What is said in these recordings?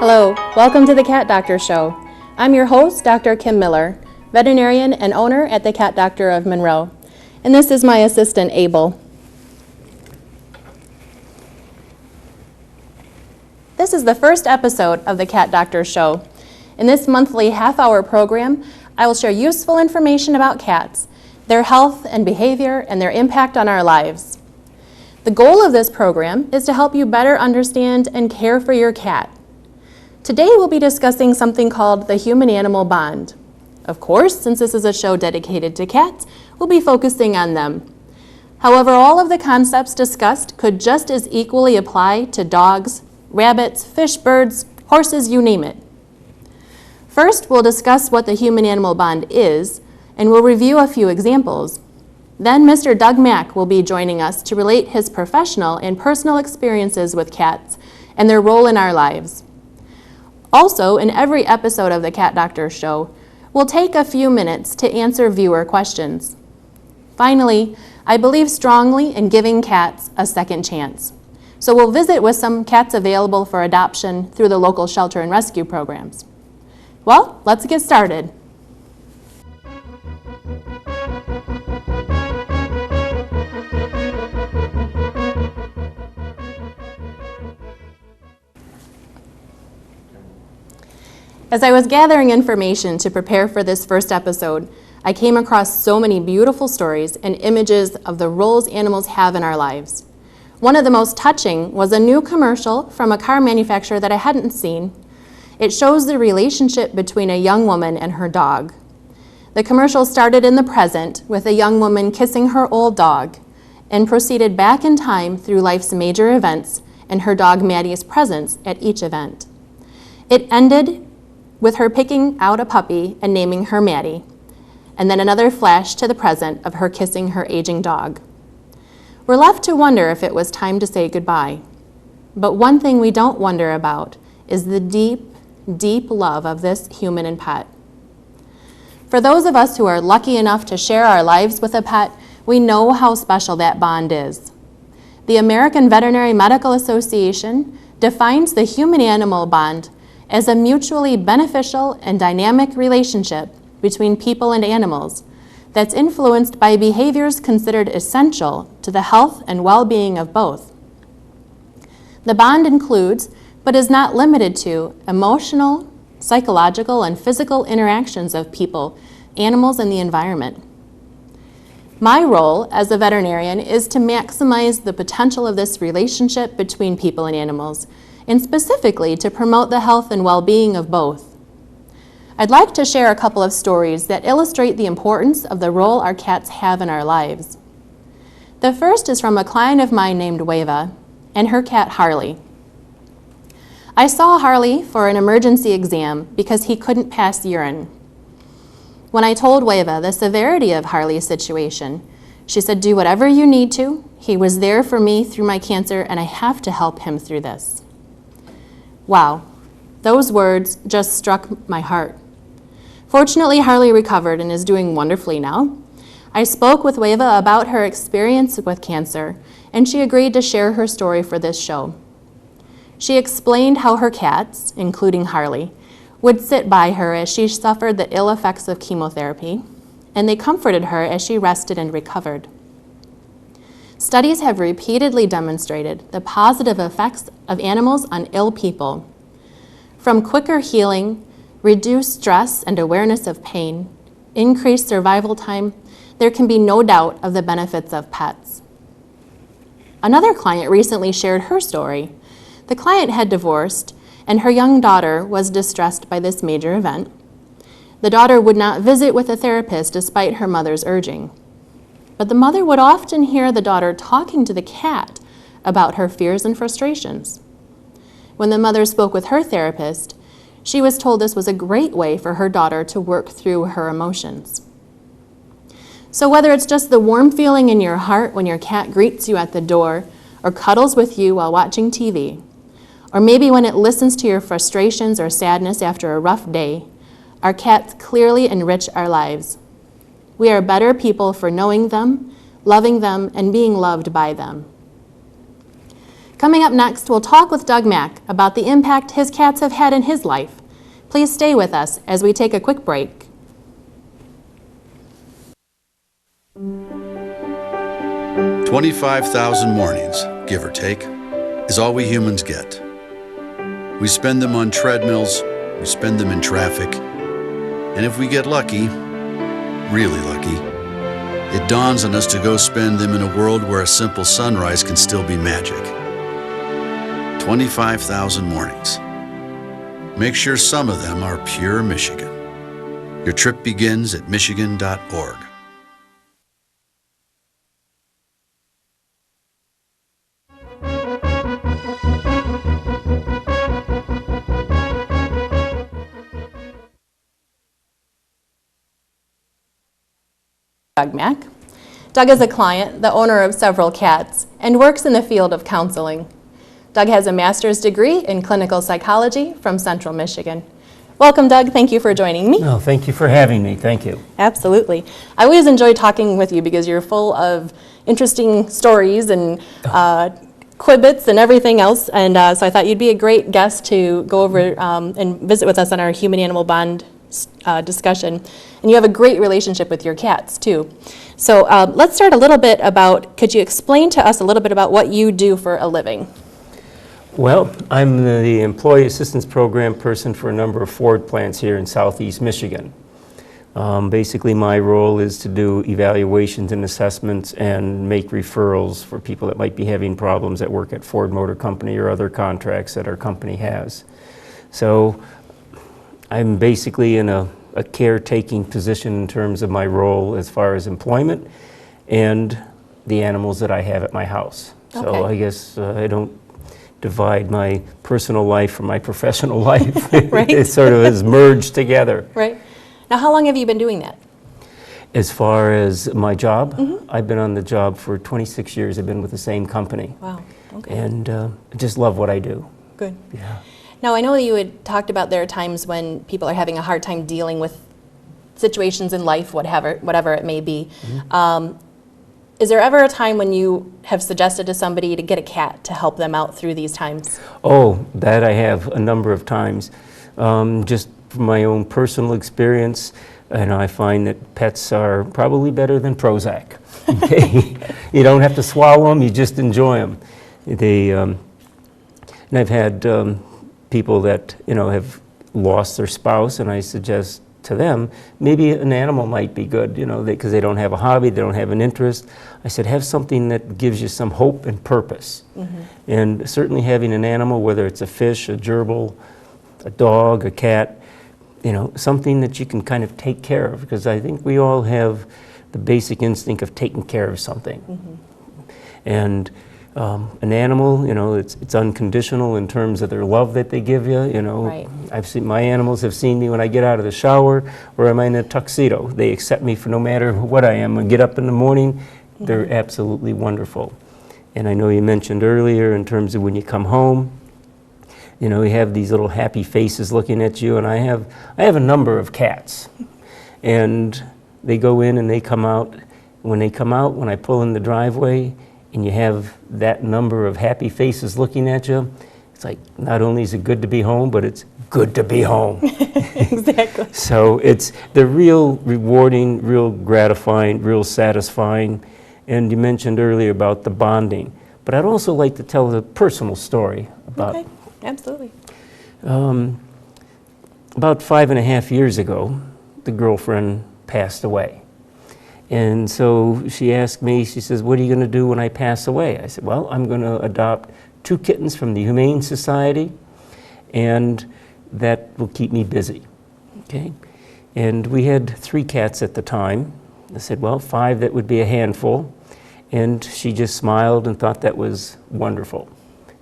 Hello, welcome to the Cat Doctor Show. I'm your host, Dr. Kim Miller, veterinarian and owner at the Cat Doctor of Monroe. And this is my assistant, Abel. This is the first episode of the Cat Doctor Show. In this monthly half-hour program, I will share useful information about cats, their health and behavior, and their impact on our lives. The goal of this program is to help you better understand and care for your cat. Today we'll be discussing something called the human-animal bond. Of course, since this is a show dedicated to cats, we'll be focusing on them. However, all of the concepts discussed could just as equally apply to dogs, rabbits, fish, birds, horses, you name it. First, we'll discuss what the human-animal bond is, and we'll review a few examples. Then Mr. Doug Mack will be joining us to relate his professional and personal experiences with cats and their role in our lives. Also, in every episode of the Cat Doctor Show, we'll take a few minutes to answer viewer questions. Finally, I believe strongly in giving cats a second chance. So we'll visit with some cats available for adoption through the local shelter and rescue programs. Well, let's get started. As I was gathering information to prepare for this first episode, I came across so many beautiful stories and images of the roles animals have in our lives. One of the most touching was a new commercial from a car manufacturer that I hadn't seen. It shows the relationship between a young woman and her dog. The commercial started in the present with a young woman kissing her old dog and proceeded back in time through life's major events and her dog Maddie's presence at each event. It ended with her picking out a puppy and naming her Maddie, and then another flash to the present of her kissing her aging dog. We're left to wonder if it was time to say goodbye. But one thing we don't wonder about is the deep, deep love of this human and pet. For those of us who are lucky enough to share our lives with a pet, we know how special that bond is. The American Veterinary Medical Association defines the human-animal bond as a mutually beneficial and dynamic relationship between people and animals that's influenced by behaviors considered essential to the health and well-being of both. The bond includes, but is not limited to, emotional, psychological, and physical interactions of people, animals, and the environment. My role as a veterinarian is to maximize the potential of this relationship between people and animals, and specifically to promote the health and well-being of both. I'd like to share a couple of stories that illustrate the importance of the role our cats have in our lives. The first is from a client of mine named Weva and her cat Harley. I saw Harley for an emergency exam because he couldn't pass urine. When I told Weva the severity of Harley's situation, she said, "Do whatever you need to. He was there for me through my cancer, and I have to help him through this." Wow, those words just struck my heart. Fortunately, Harley recovered and is doing wonderfully now. I spoke with Weva about her experience with cancer, and she agreed to share her story for this show. She explained how her cats, including Harley, would sit by her as she suffered the ill effects of chemotherapy, and they comforted her as she rested and recovered. Studies have repeatedly demonstrated the positive effects of animals on ill people. From quicker healing, reduced stress and awareness of pain, increased survival time, there can be no doubt of the benefits of pets. Another client recently shared her story. The client had divorced, and her young daughter was distressed by this major event. The daughter would not visit with a therapist despite her mother's urging. But the mother would often hear the daughter talking to the cat about her fears and frustrations. When the mother spoke with her therapist, she was told this was a great way for her daughter to work through her emotions. So whether it's just the warm feeling in your heart when your cat greets you at the door, or cuddles with you while watching TV, or maybe when it listens to your frustrations or sadness after a rough day, our cats clearly enrich our lives. We are better people for knowing them, loving them, and being loved by them. Coming up next, we'll talk with Doug Mack about the impact his cats have had in his life. Please stay with us as we take a quick break. 25,000 mornings, give or take, is all we humans get. We spend them on treadmills, we spend them in traffic, and if we get lucky, really lucky, it dawns on us to go spend them in a world where a simple sunrise can still be magic. 25,000 mornings. Make sure some of them are pure Michigan. Your trip begins at michigan.org. Doug Mack. Doug is a client, the owner of several cats, and works in the field of counseling. Doug has a master's degree in clinical psychology from Central Michigan. Welcome, Doug. Thank you for joining me. No, thank you for having me. Thank you. Absolutely. I always enjoy talking with you because you're full of interesting stories and quibits and everything else, and so I thought you'd be a great guest to go over and visit with us on our human-animal bond discussion. And you have a great relationship with your cats, too. So let's start a little bit about, could you explain to us a little bit about what you do for a living? Well, I'm the Employee Assistance Program person for a number of Ford plants here in southeast Michigan. Basically, my role is to do evaluations and assessments and make referrals for people that might be having problems that work at Ford Motor Company or other contracts that our company has. So I'm basically in a caretaking position in terms of my role as far as employment and the animals that I have at my house. Okay. So I guess I don't divide my personal life from my professional life. Right. It sort of is merged together. Right. Now, how long have you been doing that? As far as my job, I've been on the job for 26 years. I've been with the same company. Wow. Okay. And I just love what I do. Good. Yeah. Now, I know that you had talked about there are times when people are having a hard time dealing with situations in life, whatever it may be. Is there ever a time when you have suggested to somebody to get a cat to help them out through these times? Oh, that I have a number of times. Just from my own personal experience, and I find that pets are probably better than Prozac. Okay? You don't have to swallow them, you just enjoy them. And I've had people that have lost their spouse, and I suggest to them maybe an animal might be good, because they don't have a hobby, they don't have an interest. I said, have something that gives you some hope and purpose. And certainly having an animal, whether it's a fish, a gerbil, a dog, a cat, something that you can kind of take care of, because I think we all have the basic instinct of taking care of something. And an animal, it's unconditional in terms of their love that they give you. Right. I've seen my animals have seen me when I get out of the shower or am I in a tuxedo. They accept me for no matter what I am. I get up in the morning, they're absolutely wonderful. And I know you mentioned earlier in terms of when you come home, you have these little happy faces looking at you. And I have a number of cats, and they go in and they come out. When they come out, when I pull in the driveway, and you have that number of happy faces looking at you, it's like, not only is it good to be home, but it's good to be home. Exactly. So they're real rewarding, real gratifying, real satisfying. And you mentioned earlier about the bonding. But I'd also like to tell a personal story about. Okay, absolutely. About 5.5 years ago, the girlfriend passed away. And so she asked me, she says, what are you going to do when I pass away? I said, well, I'm going to adopt 2 kittens from the Humane Society, and that will keep me busy. Okay? And we had 3 cats at the time. I said, well, 5, that would be a handful. And she just smiled and thought that was wonderful.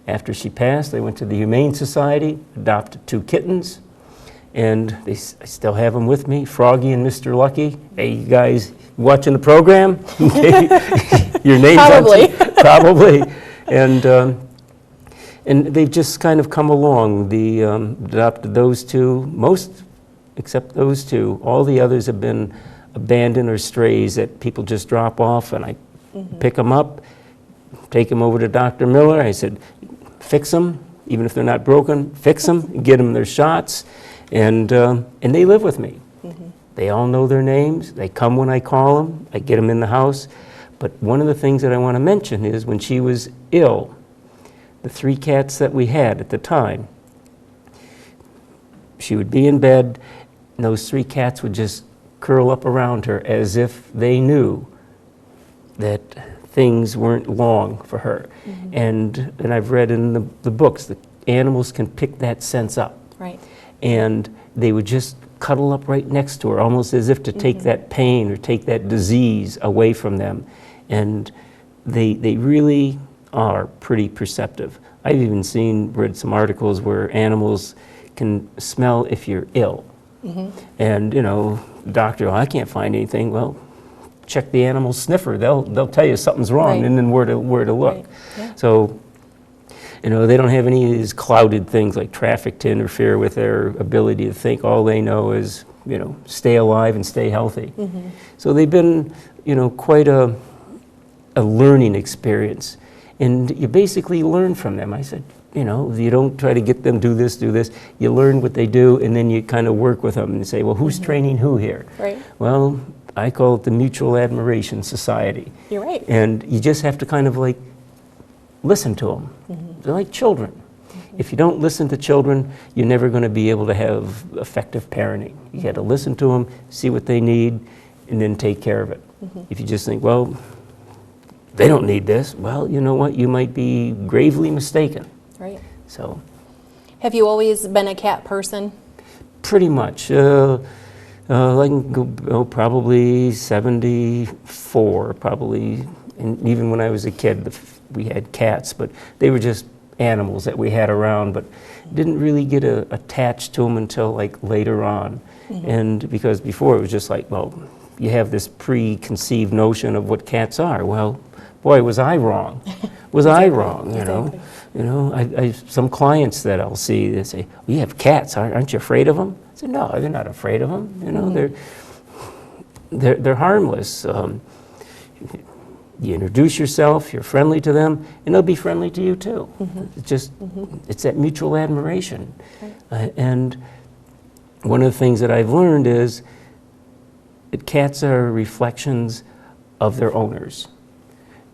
After she passed, I went to the Humane Society, adopted 2 kittens, and I still have them with me, Froggy and Mr. Lucky. Hey, you guys watching the program? Your name's Probably. Probably. And they've just kind of come along. Adopted those 2, most except those 2. All the others have been abandoned or strays that people just drop off, and I pick them up, take them over to Dr. Miller. I said, fix them, even if they're not broken, fix them, get them their shots, and they live with me. They all know their names. They come when I call them. I get them in the house. But one of the things that I want to mention is when she was ill, the 3 cats that we had at the time, she would be in bed, and those 3 cats would just curl up around her as if they knew that things weren't long for her. And I've read in the books that animals can pick that sense up. Right. And they would just cuddle up right next to her, almost as if to take that pain or take that disease away from them. And they really are pretty perceptive. I've even read some articles where animals can smell if you're ill. And, you know, doctor, I can't find anything. Well, check the animal sniffer. They'll tell you something's wrong, Right. and then where to look. Right. Yeah. So, you know, they don't have any of these clouded things like traffic to interfere with their ability to think. All they know is, you know, stay alive and stay healthy. So they've been, you know, quite a learning experience. And you basically learn from them. I said, you know, you don't try to get them do this. You learn what they do, and then you kind of work with them and say, well, who's training who here? Right. Well, I call it the Mutual Admiration Society. You're right. And you just have to kind of like listen to them. They're like children. If you don't listen to children, you're never going to be able to have effective parenting. You got to listen to them, see what they need, and then take care of it. If you just think, well, they don't need this, well, you know what? You might be gravely mistaken. Right. So, Have you always been a cat person? pretty much. I can go probably 74, probably. And even when I was a kid, we had cats, but they were just animals that we had around, but didn't really get attached to them until like later on. And because before it was just like, well, you have this preconceived notion of what cats are. Well, boy, was I wrong. Was I wrong, you know? Exactly. You know, I some clients that I'll see, they say, well, you have cats, aren't you afraid of them? I said, no, they're not afraid of them. You know, they're harmless. You introduce yourself, you're friendly to them, and they'll be friendly to you too. It's just, it's that mutual admiration. And one of the things that I've learned is that cats are reflections of their owners.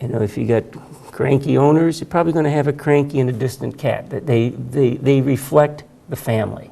You know, if you got cranky owners, you're probably going to have a cranky and a distant cat. That they reflect the family.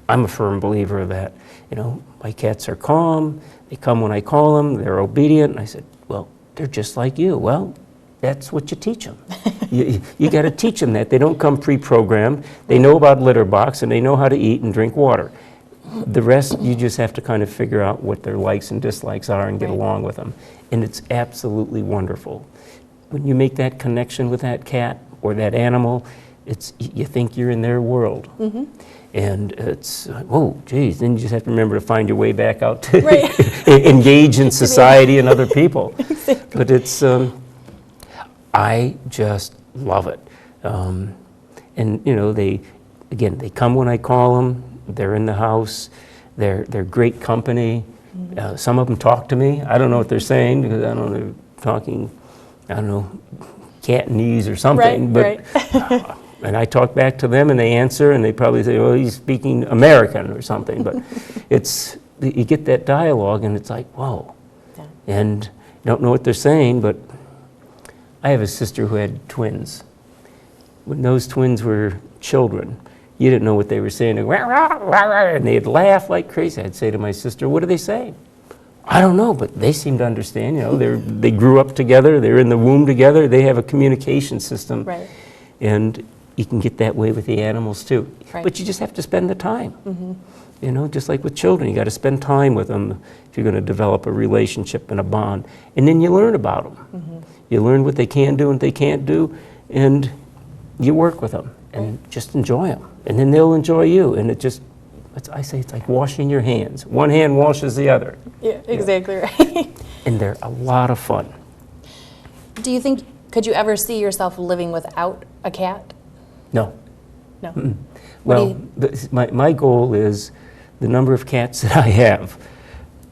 I'm a firm believer of that. You know, my cats are calm. They come when I call them. They're obedient. And I said, well, they're just like you. Well, that's what you teach them. you got to teach them that. They don't come pre-programmed. They know about litter box, and they know how to eat and drink water. The rest, you just have to kind of figure out what their likes and dislikes are and get along with them. And it's absolutely wonderful. When you make that connection with that cat or that animal, you think you're in their world. And it's, oh, geez, then you just have to remember to find your way back out to engage in society and other people. But it's, I just love it. And, you know, they come when I call them. They're in the house. They're great company. Some of them talk to me. I don't know what they're saying because I don't know, they're talking, I don't know, Cantonese or something. And I talk back to them, and they answer, and they probably say, well, he's speaking American or something. But you get that dialogue, and it's like, whoa. And you don't know what they're saying, but I have a sister who had twins. When those twins were children, you didn't know what they were saying. And they'd laugh like crazy. I'd say to my sister, what are they saying? I don't know, but they seem to understand. You know, they grew up together. They're in the womb together. They have a communication system. And you can get that way with the animals too. But you just have to spend the time. You know, just like with children, you got to spend time with them if you're going to develop a relationship and a bond. And then you learn about them. You learn what they can do and what they can't do, and you work with them and just enjoy them. And then they'll enjoy you. And I say it's like washing your hands. One hand washes the other. Yeah, exactly right. And they're a lot of fun. Do you think, could you ever see yourself living without a cat? No. No. Well, my goal is the number of cats that I have,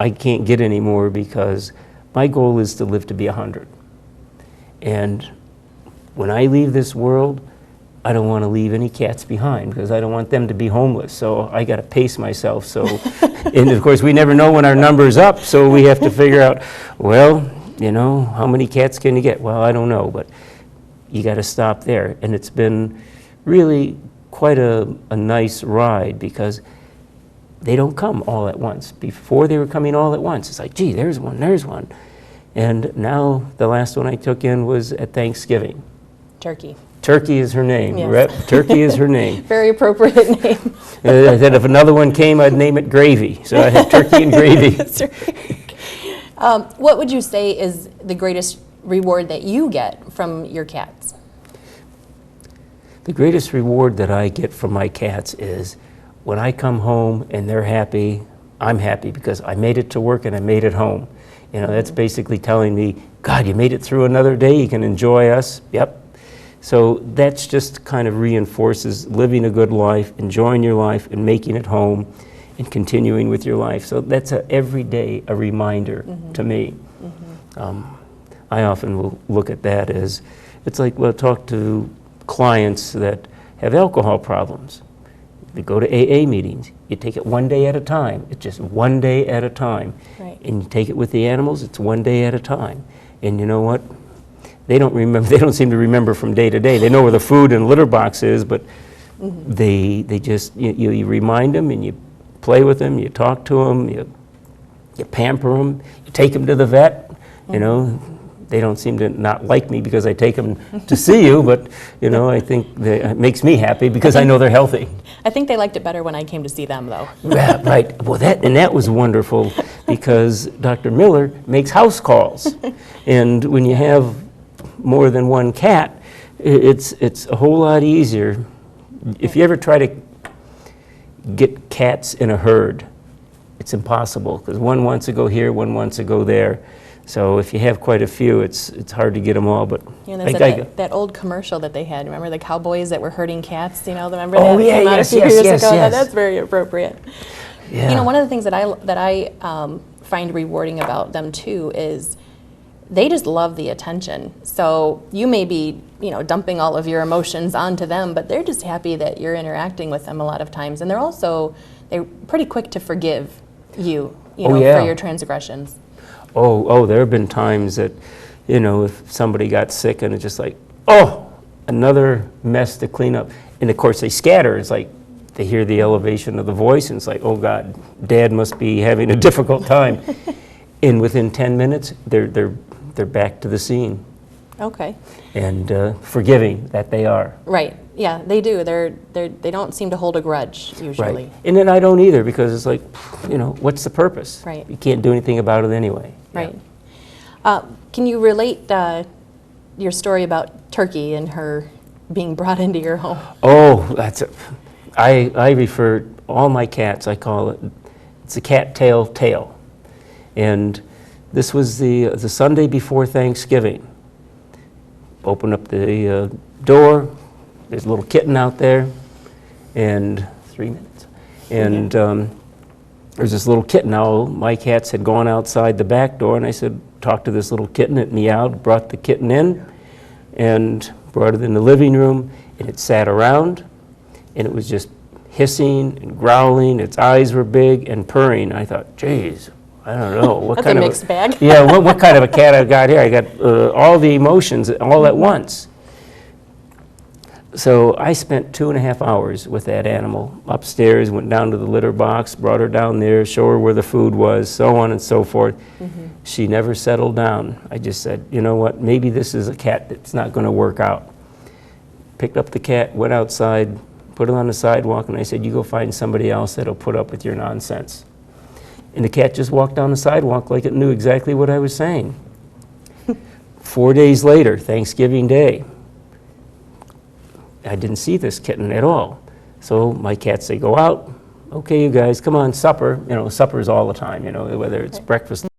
I can't get any more because my goal is to live to be 100. And when I leave this world, I don't want to leave any cats behind because I don't want them to be homeless. So I got to pace myself. So, and of course, we never know when our number's up. So we have to figure out, well, you know, how many cats can you get? Well, I don't know, but you got to stop there. And it's been really quite a nice ride because they don't come all at once. Before they were coming all at once. It's like, gee, there's one, there's one. And now the last one I took in was at Thanksgiving. Turkey. Turkey is her name. Yes. Turkey is her name. Very appropriate name. I said if another one came, I'd name it Gravy. So I had turkey and gravy. That's right. What would you say is the greatest reward that you get from your cats? The greatest reward that I get from my cats is when I come home and they're happy, I'm happy because I made it to work and I made it home. You know, that's basically telling me, God, you made it through another day, you can enjoy us. Yep. So that's just kind of reinforces living a good life, enjoying your life, and making it home, and continuing with your life. So that's every day a reminder to me. I often will look at that as, it's like, well, talk to clients that have alcohol problems. They go to AA meetings. You take it one day at a time. It's just one day at a time. Right. And you take it with the animals, it's one day at a time. And you know what? They don't remember. They don't seem to remember from day to day. They know where the food and litter box is, but they just you remind them and you play with them. You talk to them. You pamper them. You take them to the vet. You know, they don't seem to not like me because I take them to see you, but you know, I think it makes me happy because I know they're healthy. I think they liked it better when I came to see them, though. Yeah, right. Well, that was wonderful because Dr. Miller makes house calls, and when you have more than one cat, it's a whole lot easier. If you ever try to get cats in a herd, it's impossible because one wants to go here, one wants to go there. So if you have quite a few, it's hard to get them all. But You know, there's that old commercial that they had. Remember the cowboys that were herding cats? You know, remember Oh, that yeah, came out yes, a few yes, years yes, ago. yes. That's very appropriate. Yeah. You know, one of the things that I find rewarding about them too is they just love the attention. So you may be, you know, dumping all of your emotions onto them, but they're just happy that you're interacting with them a lot of times. And they're pretty quick to forgive you Oh, know, yeah. for your transgressions. Oh, there have been times that, you know, if somebody got sick and it's just like, oh, another mess to clean up. And of course they scatter. It's like they hear the elevation of the voice and it's like, oh God, Dad must be having a difficult time. And within 10 minutes, they're back to the scene Okay. and forgiving that they are. Right. Yeah, they do. They don't seem to hold a grudge usually. Right. And then I don't either because it's like, you know, what's the purpose? Right. You can't do anything about it anyway. Right. Can you relate your story about Turkey and her being brought into your home? Oh, I refer all my cats, I call it's a cat tail tale. And this was the Sunday before Thanksgiving. Open up the door, there's a little kitten out there, and 3 minutes. And there's this little kitten. Now, my cats had gone outside the back door, and I said, talk to this little kitten. It meowed, brought the kitten in, and brought it in the living room, and it sat around, and it was just hissing and growling. Its eyes were big and purring. I thought, geez, I don't know. What That's kind a of mixed bag. Yeah, what kind of a cat I've got here? I got all the emotions all at once. So I spent 2.5 hours with that animal upstairs, went down to the litter box, brought her down there, show her where the food was, so on and so forth. She never settled down. I just said, you know what, maybe this is a cat that's not going to work out. Picked up the cat, went outside, put it on the sidewalk, and I said, you go find somebody else that'll put up with your nonsense. And the cat just walked down the sidewalk like it knew exactly what I was saying. 4 days later, Thanksgiving Day, I didn't see this kitten at all. So my cats, they go out, okay, you guys, come on, supper. You know, supper's all the time, you know, whether it's breakfast,